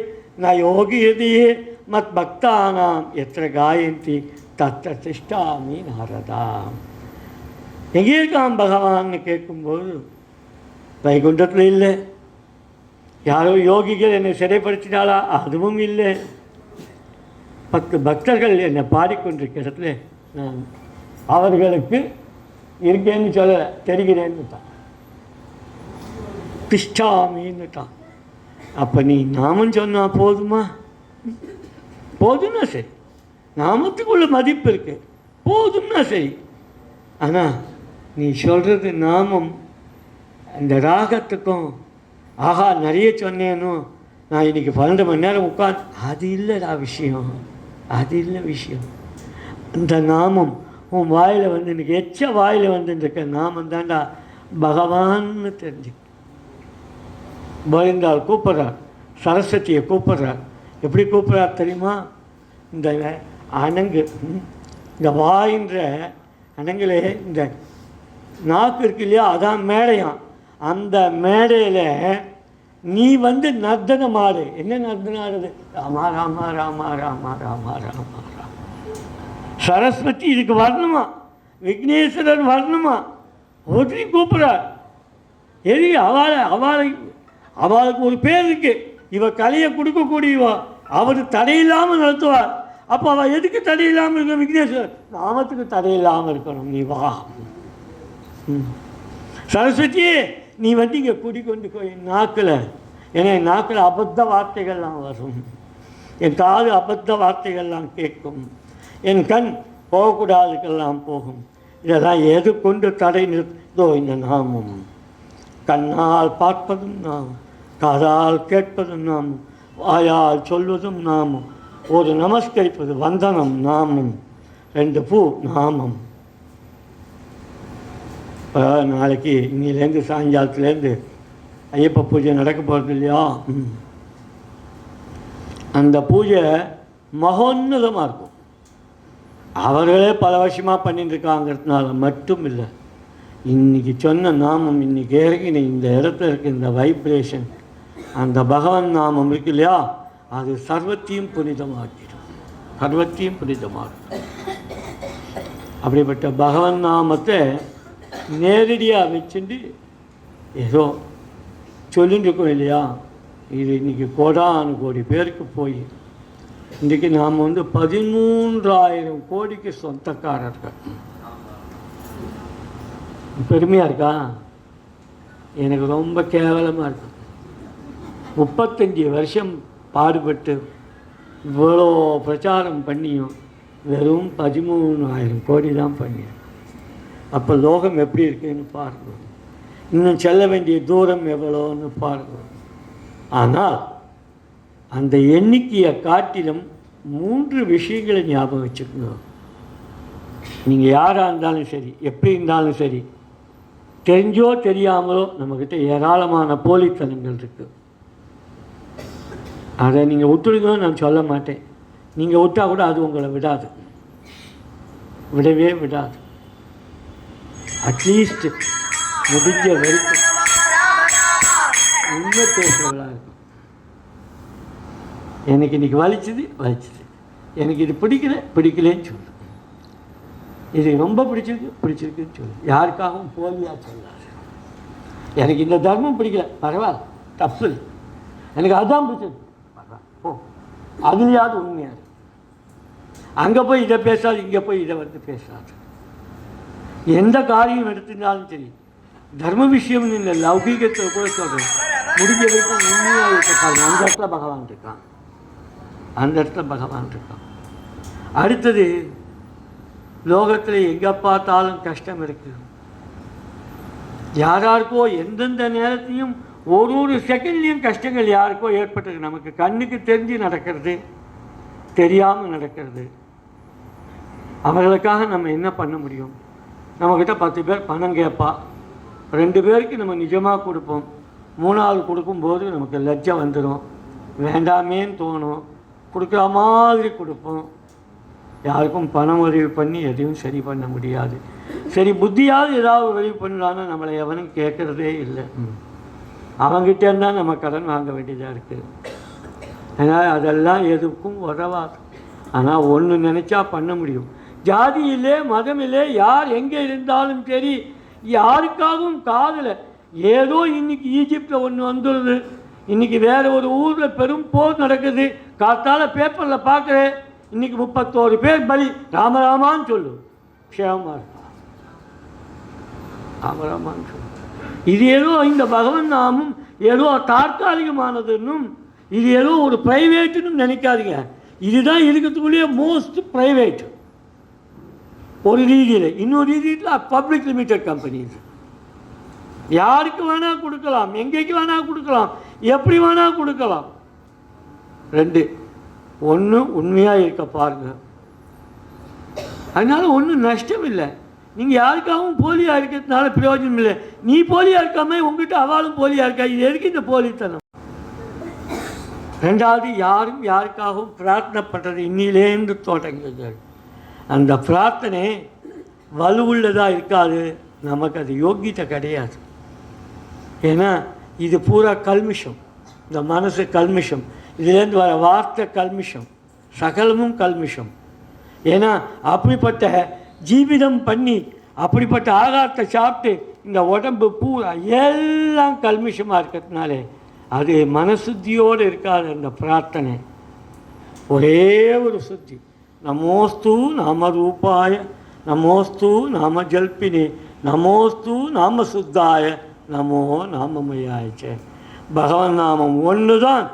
ந யோகி எதையே மத் பக்தானாம் எத்திர காயந்தி தத்த திஷ்டாமி நாரதா. எங்கே இருக்கான் பகவான்னு கேட்கும்போது வைகுண்டத்தில் இல்லை. யாரோ யோகிகள் என்னை சிறைப்படுத்தினாலா? அதுவும் இல்லை. 10 பக்தர்கள் என்னை பாடிக்கொண்டிருக்கிற இடத்துல நான் அவர்களுக்கு இருக்கேன்னு சொல்ல தெரிகிறேன்னுட்டான், திஷ்டாமின்னுட்டான். அப்போ நீ நாமம் சொன்னால் போதுமா? போதும்னா சரி, நாமத்துக்குள்ள மதிப்பு இருக்கு, போதும்னா சரி. ஆனால் நீ சொல்கிறது நாமம் அந்த ராகத்துக்கும் ஆஹா நிறைய சொன்னேனோ நான் இன்றைக்கி 12 மணி நேரம் உட்காந்து, அது இல்லைடா விஷயம், அது இல்லை விஷயம். அந்த நாமம் உன் வாயில் வந்து இன்றைக்கி வாயில் வந்துருக்க நாமம் தாண்டா பகவான்னு தெரிஞ்சு. கோவிந்தால் கூப்பிட்றார், சரஸ்வதியை கூப்பிட்றார். எப்படி கூப்பிட்றார் தெரியுமா? இந்த அணங்கு, இந்த வாயின்ற அணங்குல இந்த நாக்கு இருக்கு இல்லையா, அதான் மேடையாம். அந்த மேடையில் நீ வந்து நர்த்தனம் ஆடு. என்ன நர்த்தனம் ஆடுது? ராமா ராமா ராமா ராமா ராமா ராமா ராமா. சரஸ்வதி இதுக்கு வரணுமா, விக்னேஸ்வரர் வரணுமா, ஒருத்தரி கூப்பிட்றார். எது அவளுக்கு ஒரு பேர் இருக்கு, இவ கலையை கொடுக்கக்கூடியவா, அவர் தடையில்லாமல் நடத்துவார். அப்போ அவள் எதுக்கு தடையில்லாமல் இருக்கணும்? விக்னேஸ்வரர் நாமத்துக்கு தடையில்லாமல் இருக்கணும். நீ வா சரஸ்வதியே, நீ வந்து இங்கே குடிக்கொண்டு போய் நாக்கில், ஏன்னா என் நாக்கில் அபத்த வார்த்தைகள்லாம் வரும், என் காது அபத்த வார்த்தைகள்லாம் கேட்கும், என் கண் போகக்கூடாதுக்கெல்லாம் போகும். இதெல்லாம் எது கொண்டு தடை நிறுத்தோ? இந்த நாமம். கண்ணால் பார்ப்பதும் நாமம், காதால் கேட்பதும் நாமம், வாயால் சொல்வதும் நாமம், ஒரு நமஸ்கரிப்பது வந்தனம் நாமம், 2 பூ நாமம். நாளைக்கு இன்னிலேருந்து சாயங்காலத்துலேருந்து ஐயப்ப பூஜை நடக்க போகிறது இல்லையா? அந்த பூஜை மகோன்னதமாக இருக்கும். அவர்களே பல வருஷமாக பண்ணிட்டு இருக்காங்கிறதுனால மட்டும் இல்லை, இன்றைக்கி சொன்ன நாமம், இன்றைக்கி இறங்கின இந்த இடத்துல இருக்க இந்த வைப்ரேஷன், அந்த பகவான் நாமம் இருக்கு இல்லையா, அது சர்வத்தையும் புனிதமாக்கிடும், சர்வத்தையும் புனிதமாக்கிடும். அப்படிப்பட்ட பகவன் நாமத்தை நேரடியாக வச்சுட்டு ஏதோ சொல்லிட்டு இருக்கோம் இல்லையா, இது இன்றைக்கி கோடானு பேருக்கு போய் இன்றைக்கி நாம் வந்து 13,000 கோடிக்கு சொந்தக்காரர்கள். பெருமையாக இருக்கா? எனக்கு ரொம்ப கேவலமாக இருக்கு. 35 வருஷம் பாடுபட்டு இவ்வளோ பிரச்சாரம் பண்ணியும் வெறும் 13,000 கோடி தான் பண்ணியும். அப்போ லோகம் எப்படி இருக்குன்னு பாருங்கள், இன்னும் செல்ல வேண்டிய தூரம் எவ்வளோன்னு பாருங்கள். ஆனால் அந்த எண்ணிக்கையை காட்டிலும் 3 விஷயங்களை ஞாபகம் வச்சுக்கணும். நீங்கள் யாராக இருந்தாலும் சரி, எப்படி இருந்தாலும் சரி, தெரிஞ்சோ தெரியாமலோ நம்மக்கிட்ட ஏராளமான போலித்தனங்கள் இருக்குது. அதை நீங்கள் விட்டுடுங்கன்னு நான் சொல்ல மாட்டேன். நீங்கள் விட்டால் கூட அது உங்களை விடாது, விடவே விடாது. அட்லீஸ்ட் முடிஞ்ச வரைக்கும் உண்மை பேசுகிறவளாக இருக்கும். எனக்கு இன்றைக்கி வலிச்சுது, எனக்கு இது பிடிக்கலன்னு சொல்லு, இது ரொம்ப பிடிச்சிருக்குன்னு சொல்லு. யாருக்காகவும் போலியாக சொல்லாது. எனக்கு இந்த தர்மம் பிடிக்கல, பரவாயில்ல, தப்பு இல்லை, எனக்கு அதுதான் பிடிச்சது, பரவாயில்ல ஓ, அதுலையாவது உண்மையாது. அங்கே போய் இதை பேசாது, இங்கே போய் இதை வந்து பேசாது. எந்த காரியம் எடுத்திருந்தாலும் சரி, தர்ம விஷயம்னு இல்லை, லௌகீகத்தை கூட சொல்கிறேன், முடிஞ்ச வரைக்கும் உண்மையாக இருக்க பாருங்க. அந்த இடத்துல பகவான் இருக்கான், அந்த இடத்துல பகவான் இருக்கான். அடுத்தது, லோகத்தில் எங்கே பார்த்தாலும் கஷ்டம் இருக்குது. யாராருக்கோ எந்தெந்த நேரத்தையும் ஒரு செகண்ட்லேயும் கஷ்டங்கள் யாருக்கோ ஏற்பட்டிருக்கு. நமக்கு கண்ணுக்கு தெரிஞ்சு நடக்கிறது, தெரியாமல் நடக்கிறது, அவர்களுக்காக நம்ம என்ன பண்ண முடியும்? நம்மக்கிட்ட 10 பேர் பணம் கேட்பா, 2 பேருக்கு நம்ம நிஜமாக கொடுப்போம், 3ஆவது கொடுக்கும்போது நமக்கு லஜ்ஜை வந்துடும், வேண்டாமேன்னு தோணும், கொடுக்குற மாதிரி கொடுப்போம். யாருக்கும் பணம் உதவி பண்ணி எதையும் சரி பண்ண முடியாது. சரி, புத்தியாவது ஏதாவது உதவி பண்ணலான்னு நம்மளை எவனும் கேட்குறதே இல்லை. அவங்ககிட்ட இருந்தால் நம்ம கடன் வாங்க வேண்டியதாக இருக்குது. அதனால் அதெல்லாம் எதுக்கும் உதவாது. ஆனால் ஒன்று நினச்சா பண்ண முடியும். ஜாதி இல்லை, மதம் இல்லை, யார் எங்கே இருந்தாலும் சரி, யாருக்காகவும் காதில் ஏதோ இன்றைக்கி ஈஜிப்டில் ஒன்று வந்துடுது, இன்றைக்கி வேறு ஒரு ஊரில் பெரும் போர் நடக்குது, காத்தால் பேப்பரில் பார்க்குறேன், இன்றைக்கி 31 பேர் பலி, ராமராமான்னு சொல்லு, க்ஷேமமாக இருக்கும், ராமராமான்னு சொல்லு. இது ஏதோ இந்த பகவன் நாமும் ஏதோ தற்காலிகமானதுன்னும் இது ஏதோ ஒரு ப்ரைவேட்டுன்னு நினைக்காதீங்க. இதுதான் இருக்கிறதுக்குள்ளேயே மோஸ்ட் ப்ரைவேட் ஒரு ரீதியில். இன்னொரு ரீதியில் பப்ளிக் லிமிடெட் கம்பெனிஸ் யாருக்கு வேணால் கொடுக்கலாம், எங்கேக்கு வேணால் கொடுக்கலாம், எப்படி வேணால் கொடுக்கலாம். 2 ஒன்று உண்மையாக இருக்க பாருங்கள். அதனால் ஒன்றும் நஷ்டம் இல்லை. நீங்கள் யாருக்காகவும் போலியாக இருக்கிறதுனால பிரயோஜனம் இல்லை. நீ போலியாக இருக்காம உங்ககிட்ட அவளும் போலியாக இருக்கா, இது எதுக்கு இந்த போலித்தனம்? 2வது, யாரும் யாருக்காகவும் பிரார்த்தனை பண்ணுறது இன்னிலேருந்து தொடங்குது. அந்த பிரார்த்தனை வலுவுள்ளதாக இருக்காது, நமக்கு அது யோகியத்தை கிடையாது. ஏன்னா இது பூரா கல்மிஷம், இந்த மனசு கல்மிஷம், இதுலேருந்து வர வார்த்தை கல்மிஷம், சகலமும் கல்மிஷம். ஏன்னா அப்படிப்பட்ட ஜீவிதம் பண்ணி அப்படிப்பட்ட ஆகாரத்தை சாப்பிட்டு இந்த உடம்பு பூரா எல்லாம் கல்மிஷமாக இருக்கிறதுனாலே அது மனசுத்தியோடு இருக்காது. அந்த பிரார்த்தனை ஒரே ஒரு சுத்தி, நமோஸ்து நாம ரூபாய, நமோஸ்து நாம ஜல்பினே, நமோஸ்து நாம சுத்தாய, நமோ நாமமயாய்ச்ச. பகவன் நாமம் ஒன்று தான்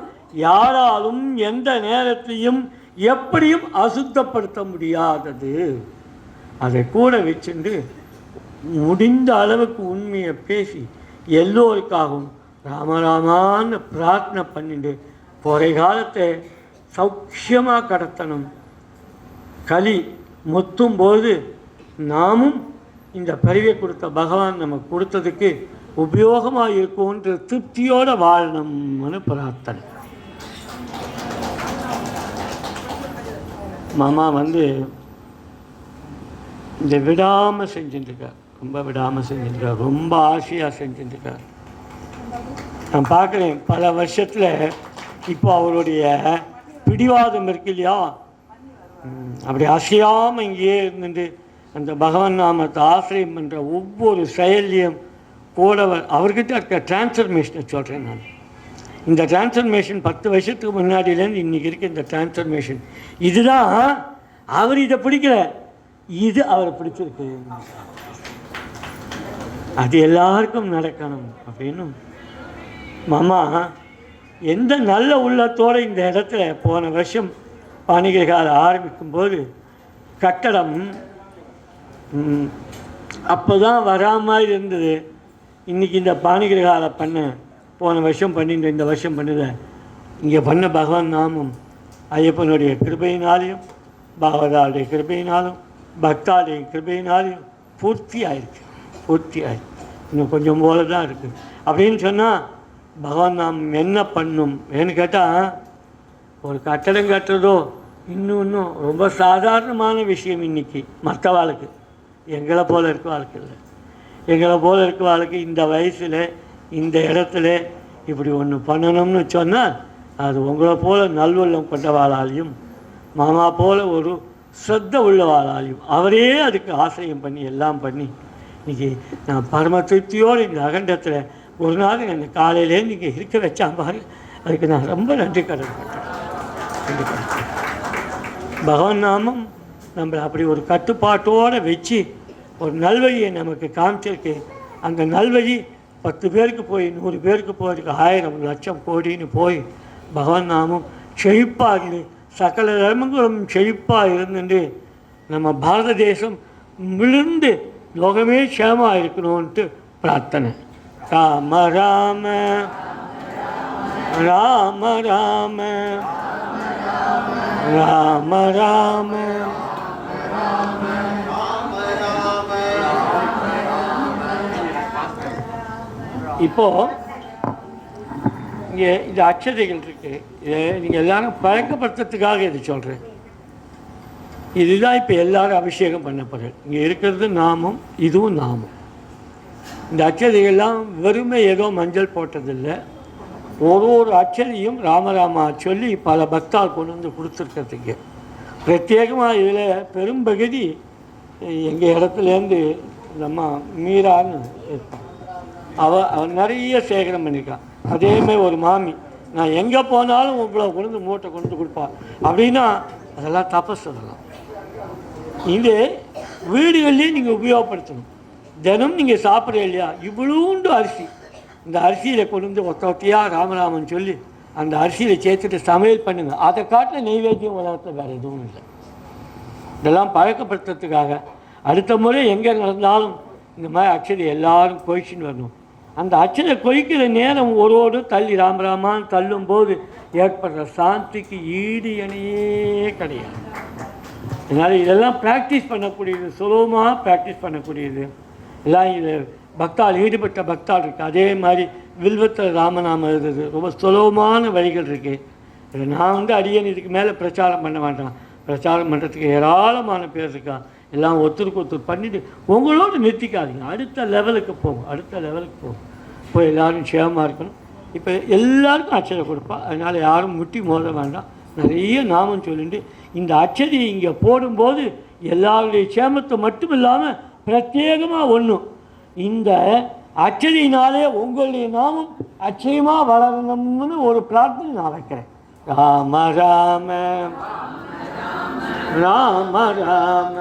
யாராலும் எந்த நேரத்தையும் எப்படியும் அசுத்தப்படுத்த முடியாதது. அதை கூட வச்சுண்டு முடிந்த அளவுக்கு உண்மையை பேசி எல்லோருக்காகவும் ராமராமான்னு பிரார்த்தனை பண்ணிட்டு போகிற காலத்தை சௌக்கியமாக கடத்தணும். களி முத்தும்போது நாமும் இந்த பிறவியை கொடுத்த பகவான் நமக்கு கொடுத்ததுக்கு உபயோகமாக இருக்கும்ன்ற திருப்தியோடு வாழணும்னு பிரார்த்தனை. மாமா இந்த விடாமல் செஞ்சுட்டுருக்கார், ரொம்ப விடாமல் செஞ்சுட்டுருக்கார், ரொம்ப ஆசையாக செஞ்சுட்டுருக்கார். நான் பார்க்குறேன் பல வருஷத்தில். இப்போ அவருடைய பிடிவாதம் இருக்கு இல்லையா, அப்படி அசையாமல் இங்கேயே இருந்துட்டு அந்த பகவான் நாமத்தை ஆசிரியம் பண்ணுற ஒவ்வொரு செயல்லையும் கூட அவர்கிட்ட இருக்க டிரான்ஸ்ஃபர்மேஷனை சொல்கிறேன் நான். இந்த டிரான்ஸ்ஃபர்மேஷன் 10 வருஷத்துக்கு முன்னாடியிலேருந்து இன்றைக்கி இருக்க இந்த டிரான்ஸ்ஃபர்மேஷன் இதுதான். அவர் இதை பிடிக்கல, இது அவரை பிடிச்சிருக்கு. அது எல்லாருக்கும் நடக்கணும் அப்படின்னு மாமா எந்த நல்ல உள்ளத்தோடு இந்த இடத்துல போன வருஷம் பாணிகிரிகால ஆரம்பிக்கும்போது கட்டடம் அப்போ தான் வரா மாதிரி இருந்தது. இன்றைக்கி இந்த பாணிகிரிகால பண்ண போன வருஷம் பண்ணிட்டு இந்த வருஷம் பண்ணுத இங்கே பண்ண பகவான் நாமம் ஐயப்பனுடைய கிருபையினாலையும் பாகவதாவுடைய கிருபையினாலும் பக்தாவுடைய கிருபையினாலையும் பூர்த்தி ஆயிருக்கு. இன்னும் கொஞ்சம் போல தான் இருக்குது அப்படின்னு சொன்னால் பகவான் நாம் என்ன பண்ணும் ஏன்னு கேட்டால் ஒரு கட்டடம் கட்டுறதோ இன்னும் ரொம்ப சாதாரணமான விஷயம். இன்றைக்கி மற்ற வாழ்க்கை எங்களை போல் இருக்க வாழ்க்கை இல்லை. எங்களை போல் இருக்க வாழ்க்கை இந்த வயசில் இந்த இடத்துல இப்படி ஒன்று பண்ணணும்னு சொன்னால் அது உங்களை போல் நல்வள்ளம் கொண்டவாளாலையும் மாமா போல் ஒரு ஸ்ரத்த உள்ளவாளாலையும் அவரே அதுக்கு ஆசிரியம் பண்ணி எல்லாம் பண்ணி இன்றைக்கி நான் பரம திருப்தியோடு இந்த அகண்டத்தில் ஒரு நாள் என்னை காலையிலேருந்து இங்கே இருக்க வச்சான் பாரு. அதுக்கு நான் ரொம்ப நன்றி கடன்பட்டேன். பகவான் நாமம் நம்மளை அப்படி ஒரு கட்டுப்பாட்டோடு வச்சு ஒரு நல்வழியை நமக்கு காமிச்சிருக்கு. அந்த நல்வழி 10 பேருக்கு போய் 100 பேருக்கு போகிறதுக்கு 1000 லட்சம் கோடின்னு போய் பகவான் நாமம் செழிப்பாக இருந்து சகல தர்மங்களும் செழிப்பாக இருந்துட்டு நம்ம பாரத தேசம் விழுந்து லோகமே க்ஷேமாக இருக்கணும்ன்ட்டு பிரார்த்தனை. ராம ராம ராம ராம ராம ராம இப்போது இங்கே இந்த அட்சதைகள் இருக்குது, இதை நீங்கள் எல்லாரும் பழக்கப்படுத்துறதுக்காக இது சொல்கிறேன். இதுதான் இப்போ எல்லாரும் அபிஷேகம் பண்ணப்படுறது. இங்கே இருக்கிறது நாமம், இதுவும் நாமம். இந்த அட்சதைகள்லாம் வெறுமை ஏதோ மஞ்சள் போட்டதில்லை. ஒரு அட்சதையும் ராமராமா சொல்லி பல பக்தால் கொண்டு வந்து கொடுத்துருக்கிறதுக்கு பிரத்யேகமாக இதில் பெரும்பகுதி எங்கள் இடத்துலேருந்து நம்ம மீரான்னு இருப்பான். அவள் நிறைய சேகரம் பண்ணியிருக்கான். அதேமாதிரி ஒரு மாமி, நான் எங்கே போனாலும் உங்களை கொண்டு மூட்டை கொண்டு கொடுப்பாள் அப்படின்னா அதெல்லாம் தபஸ் சொல்லலாம். இது வீடுகள்லேயும் நீங்கள் உபயோகப்படுத்தணும். தினம் நீங்கள் சாப்பிட்ற இல்லையா, இவ்வளோண்டு அரிசி, இந்த அரிசியில் கொண்டு வந்து ஒத்தையாக ராமராமன் சொல்லி அந்த அரிசியில் சேர்த்துட்டு சமையல் பண்ணுங்கள். அதை காட்டில் நெய்வேத்தியம் உலகத்தில் வேறு எதுவும் இல்லை. இதெல்லாம் பழக்கப்படுத்துறதுக்காக அடுத்த முறை எங்கே நடந்தாலும் இந்த மாதிரி அச்சதை எல்லாரும் கொய்ச்சின்னு வரணும். அந்த அச்சதை கொய்க்கிற நேரம் ஒருவோடு தள்ளி ராமராமான் தள்ளும் போது ஏற்படுற சாந்திக்கு ஈடு இணையே கிடையாது. அதனால் இதெல்லாம் ப்ராக்டிஸ் பண்ணக்கூடியது, சுலபமாக ப்ராக்டிஸ் பண்ணக்கூடியது. எல்லாம் இது பக்தால் ஈடுபட்ட பக்தால் இருக்குது. அதே மாதிரி வில்வத்தில் ராமநாமம் எழுதுறது ரொம்ப சுலபமான வழிகள் இருக்குது. இதை நான் அடியேன் இதுக்கு மேலே பிரச்சாரம் பண்ண வேண்டாம். பிரச்சாரம் பண்ணுறதுக்கு ஏராளமான பேர் இருக்கா. எல்லாம் ஒருத்தருக்கு ஒருத்தர் பண்ணிவிட்டு உங்களோடு நிறுத்திக்காதீங்க. அடுத்த லெவலுக்கு போகும். போய் எல்லோரும் சேமமாக இருக்கணும். இப்போ எல்லாருக்கும் அச்சதை கொடுப்பா. அதனால் யாரும் முட்டி மோத வேண்டாம். நிறைய நாமம் சொல்லிட்டு இந்த அச்சதி இங்கே போடும்போது எல்லாருடைய சேமத்தை மட்டும் இல்லாமல் பிரத்யேகமாக ஒன்றும் இந்த அச்சதியினாலே உங்களுடைய நாமம் அச்சயமாக வளரணும்னு ஒரு பிரார்த்தனை நான் வைக்கிறேன். ராம ராம ராம ராம